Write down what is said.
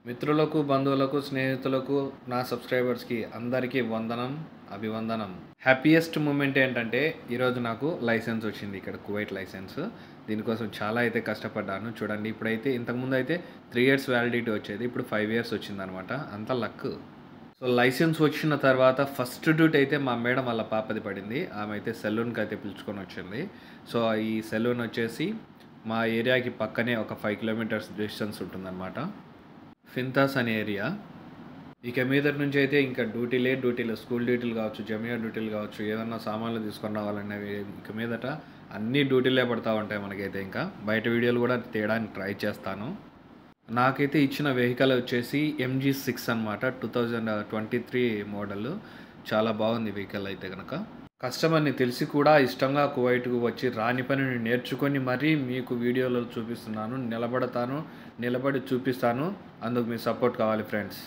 మిత్రులకు, బంధువులకు, స్నేహితులకు, నా సబ్స్క్రైబర్స్‌కి అందరికీ వందనం, అభివందనం. హ్యాపీయెస్ట్ మూమెంట్ ఏంటంటే ఈరోజు నాకు లైసెన్స్ వచ్చింది. ఇక్కడ కువైట్ లైసెన్స్. దీనికోసం చాలా అయితే కష్టపడ్డాను. చూడండి ఇప్పుడైతే ఇంతకుముందు అయితే 3 ఇయర్స్ వ్యాలిడిటీ వచ్చేది. ఇప్పుడు 5 ఇయర్స్ వచ్చిందనమాట. అంతా లక్. సో లైసెన్స్ వచ్చిన తర్వాత ఫస్ట్ డ్యూటీ అయితే మా మేడం వాళ్ళ పాపది పడింది. ఆమె అయితే సెలూన్‌కి అయితే పిలుచుకొని వచ్చింది. సో ఈ సెలూన్ వచ్చేసి మా ఏరియాకి పక్కనే ఒక 5 కిలోమీటర్స్ డిస్టెన్స్ ఉంటుందన్నమాట. ఫింతాస్ అనే ఏరియా. ఇక మీదటి నుంచి అయితే ఇంకా డ్యూటీలు స్కూల్ డ్యూటీలు కావచ్చు, జమియా డ్యూటీలు కావచ్చు, ఏదన్నా సామాన్లు తీసుకొని రావాలనేవి ఇక మీదట అన్ని డ్యూటీలే పడతా ఉంటాయి మనకైతే. ఇంకా బయట వీడియోలు కూడా తీయడానికి ట్రై చేస్తాను. నాకైతే ఇచ్చిన వెహికల్ వచ్చేసి MG6 అనమాట. 2023 మోడల్. చాలా బాగుంది వెహికల్ అయితే కనుక. కస్టమర్ని తెలిసి కూడా ఇష్టంగా కువైట్‌కు వచ్చి రాని పనిని నేర్చుకొని మరీ మీకు వీడియోలో చూపిస్తున్నాను. నిలబడి చూపిస్తాను. అందుకు మీ సపోర్ట్ కావాలి ఫ్రెండ్స్.